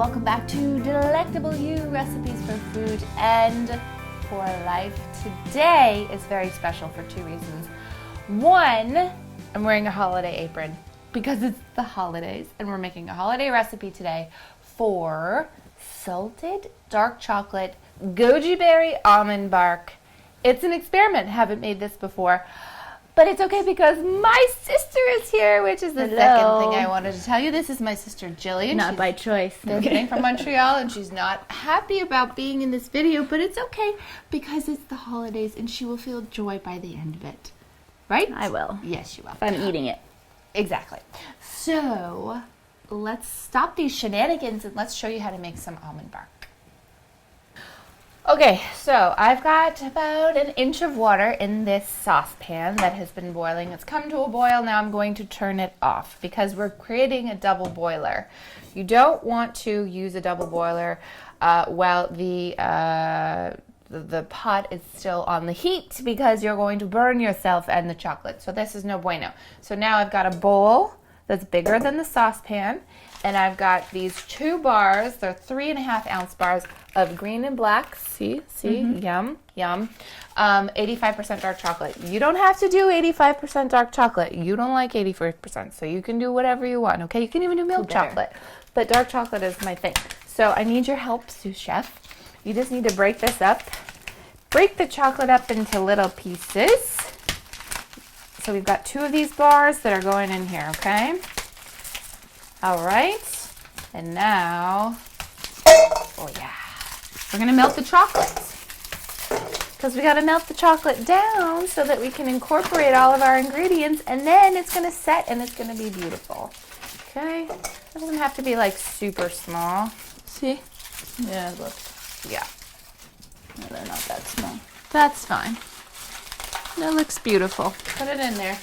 welcome back to Delectable You, recipes for food and for life. Today is very special for two reasons. One, I'm wearing a holiday apron because it's the holidays and we're making a holiday recipe today for salted dark chocolate goji berry almond bark. It's an experiment, haven't made this before. But it's okay because my sister is here, which is the second thing I wanted to tell you. This is my sister Jillian. Not by choice. Visiting from Montreal, and she's not happy about being in this video, but it's okay because it's the holidays and she will feel joy by the end of it. Right? I will. Yes, you will. If I'm eating it. Exactly. So, let's stop these shenanigans and let's show you how to make some almond bark. Okay, so I've got about an inch of water in this saucepan that has been boiling. It's come to a boil. Now I'm going to turn it off because we're creating a double boiler. You don't want to use a double boiler while the pot is still on the heat because you're going to burn yourself and the chocolate. So this is no bueno. So now I've got a bowl that's bigger than the saucepan, and I've got these 2 bars. They're 3.5 ounce bars of green and black. See, yum, yum. 85% dark chocolate. You don't have to do 85% dark chocolate. You don't like 85%, so you can do whatever you want, okay? You can even do milk chocolate, but dark chocolate is my thing. So I need your help, sous chef. You just need to break this up. Break the chocolate up into little pieces. So we've got 2 of these bars that are going in here, okay? All right, and now, oh yeah, we're gonna melt the chocolate because we gotta melt the chocolate down so that we can incorporate all of our ingredients, and then it's gonna set and it's gonna be beautiful. Okay, it doesn't have to be like super small. See? Yeah, look. Yeah. No, they're not that small. That's fine. That looks beautiful. Put it in there.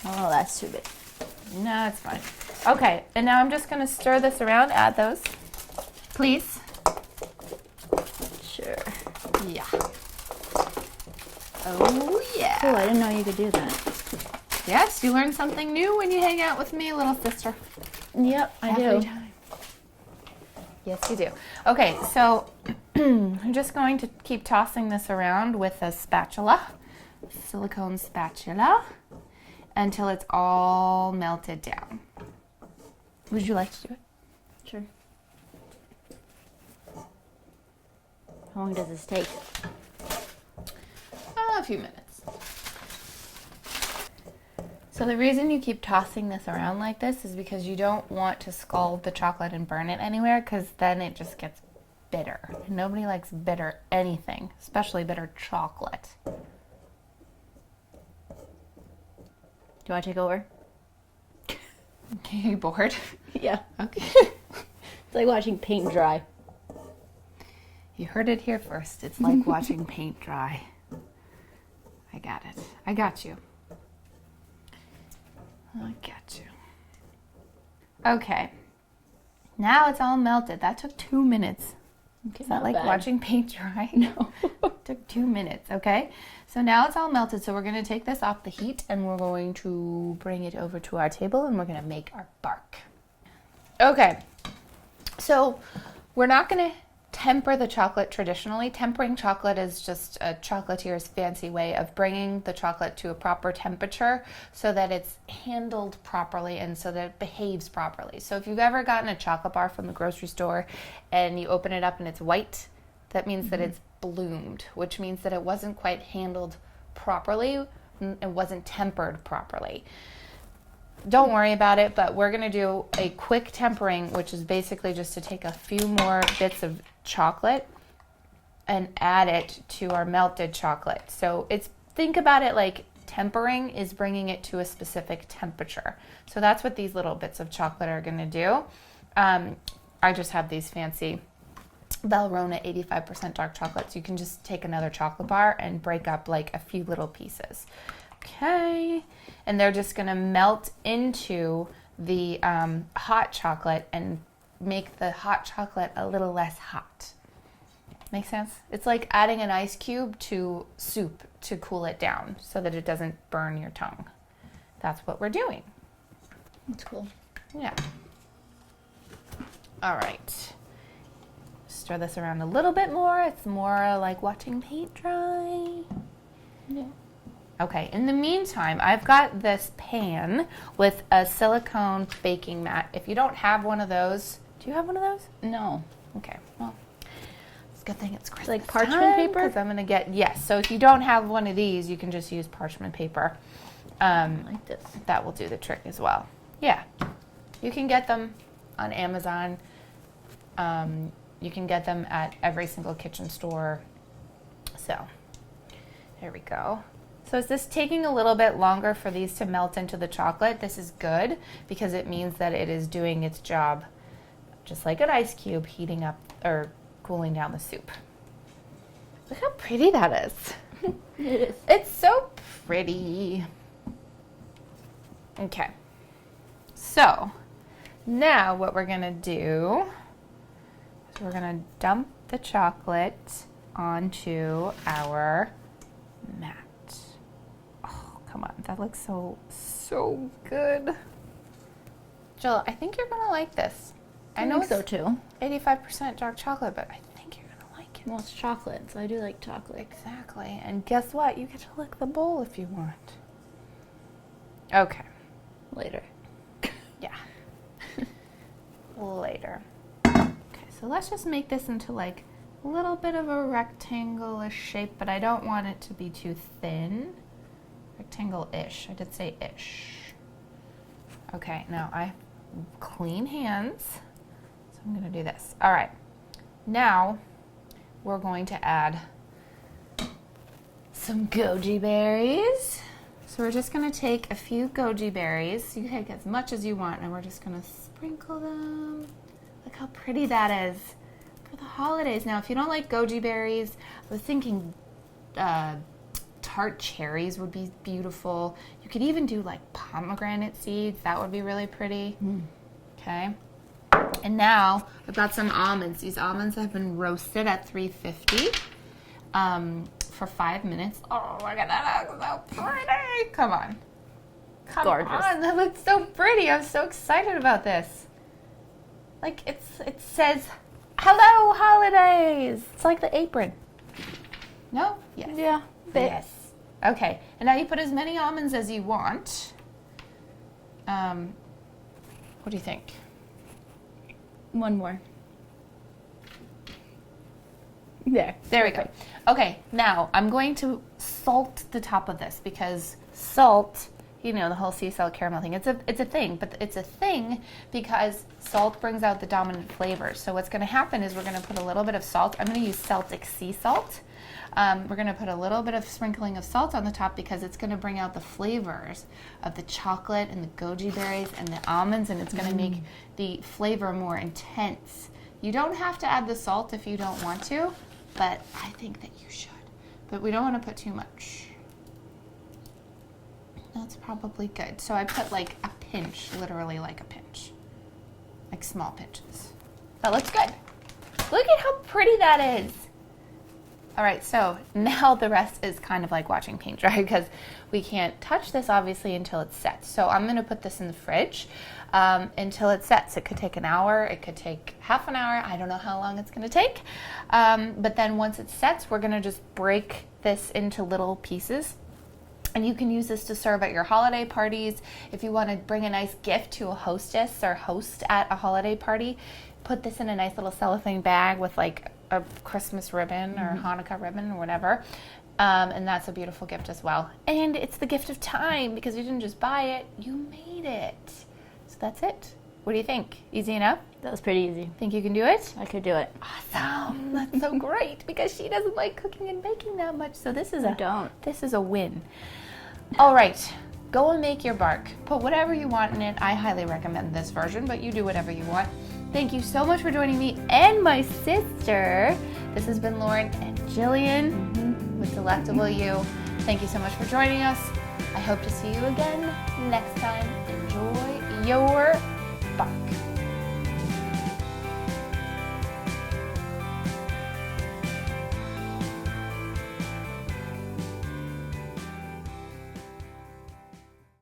Oh, that's too big. No, it's fine. Okay, and now I'm just going to stir this around. Add those, please. Sure. Yeah. Oh, yeah. Oh, I didn't know you could do that. Yes, you learn something new when you hang out with me, little sister. Yep, I do. Every time. Yes, you do. Okay, so I'm just going to keep tossing this around with a spatula, silicone spatula, until it's all melted down. Would you like to do it? Sure. How long does this take? A few minutes. So the reason you keep tossing this around like this is because you don't want to scald the chocolate and burn it anywhere, because then it just gets bitter. And nobody likes bitter anything, especially bitter chocolate. Do you want to take over? Are you bored? Yeah. Okay. It's like watching paint dry. You heard it here first. It's like watching paint dry. I got it. I got you. I got you. Okay. Now it's all melted. That took 2 minutes. Okay, Is that like watching paint dry? No. It took 2 minutes, okay? So now it's all melted, so we're going to take this off the heat and we're going to bring it over to our table and we're going to make our bark. Okay, so we're not going to temper the chocolate traditionally. Tempering chocolate is just a chocolatier's fancy way of bringing the chocolate to a proper temperature so that it's handled properly and so that it behaves properly. So if you've ever gotten a chocolate bar from the grocery store and you open it up and it's white, that means that it's bloomed, which means that it wasn't quite handled properly. It wasn't tempered properly. Don't worry about it, but we're going to do a quick tempering, which is basically just to take a few more bits of chocolate and add it to our melted chocolate. So think about it like tempering is bringing it to a specific temperature. So that's what these little bits of chocolate are going to do. I just have these fancy Valrhona 85% dark chocolates. You can just take another chocolate bar and break up like a few little pieces. Okay, and they're just going to melt into the hot chocolate and make the hot chocolate a little less hot. Make sense? It's like adding an ice cube to soup to cool it down so that it doesn't burn your tongue. That's what we're doing. That's cool. Yeah. All right. Stir this around a little bit more. It's more like watching paint dry. Yeah. Okay, in the meantime, I've got this pan with a silicone baking mat. If you don't have one of those, do you have one of those? No. Okay, well, it's a good thing it's Christmas like parchment time, paper? 'cause I'm gonna get, yes, so if you don't have one of these, you can just use parchment paper. Like this. That will do the trick as well. Yeah, you can get them on Amazon. You can get them at every single kitchen store. So, there we go. So is this taking a little bit longer for these to melt into the chocolate? This is good because it means that it is doing its job just like an ice cube heating up or cooling down the soup. Look how pretty that is. It is. It's so pretty. Okay. So now what we're gonna do is we're gonna dump the chocolate onto our mat. Oh, come on. That looks so good. Jill, I think you're gonna like this. I know so too. 85% dark chocolate, but I think you're gonna like it. Well, it's chocolate, so I do like chocolate. Exactly. And guess what? You get to lick the bowl if you want. Okay. Later. Yeah. Later. Okay, so let's just make this into like a little bit of a rectangle-ish shape, but I don't want it to be too thin. Rectangle-ish. I did say ish. Okay, now I have clean hands, so I'm going to do this. All right. Now we're going to add some goji berries. So we're just going to take a few goji berries. You can take as much as you want, and we're just going to sprinkle them. Look how pretty that is for the holidays. Now, if you don't like goji berries, I was thinking tart cherries would be beautiful. You could even do like pomegranate seeds. That would be really pretty. Okay. And now I've got some almonds. These almonds have been roasted at 350 for 5 minutes. Oh, look at that. That looks so pretty. Come on. Come Gorgeous. on. That looks so pretty. I'm so excited about this. Like it says, hello, holidays. It's like the apron. No? Yes. Yeah. Yes. Okay. And now you put as many almonds as you want. What do you think? One more. There. There we go. Okay, now I'm going to salt the top of this because salt, you know, the whole sea salt caramel thing, it's a thing, but it's a thing because salt brings out the dominant flavors. So what's going to happen is we're going to put a little bit of salt. I'm going to use Celtic sea salt. We're going to put a little bit of sprinkling of salt on the top because it's going to bring out the flavors of the chocolate and the goji berries and the almonds, and it's going to make the flavor more intense. You don't have to add the salt if you don't want to, but I think that you should. But we don't want to put too much. That's probably good. So I put like a pinch, literally like a pinch. Like small pinches. That looks good. Look at how pretty that is. All right, so now the rest is kind of like watching paint dry because we can't touch this obviously until it's set. So I'm gonna put this in the fridge until it sets. It could take an hour, it could take half an hour. I don't know how long it's gonna take. But then once it sets, we're gonna just break this into little pieces. And you can use this to serve at your holiday parties. If you want to bring a nice gift to a hostess or host at a holiday party, put this in a nice little cellophane bag with like a Christmas ribbon or Hanukkah ribbon or whatever. And that's a beautiful gift as well. And it's the gift of time because you didn't just buy it, you made it. So that's it. What do you think? Easy enough? That was pretty easy. Think you can do it? I could do it. Awesome. That's so great because she doesn't like cooking and baking that much. So this is this is a win. All right. Go and make your bark. Put whatever you want in it. I highly recommend this version, but you do whatever you want. Thank you so much for joining me and my sister. This has been Lauren and Jillian with Delectable You. Thank you so much for joining us. I hope to see you again next time. Enjoy your bark.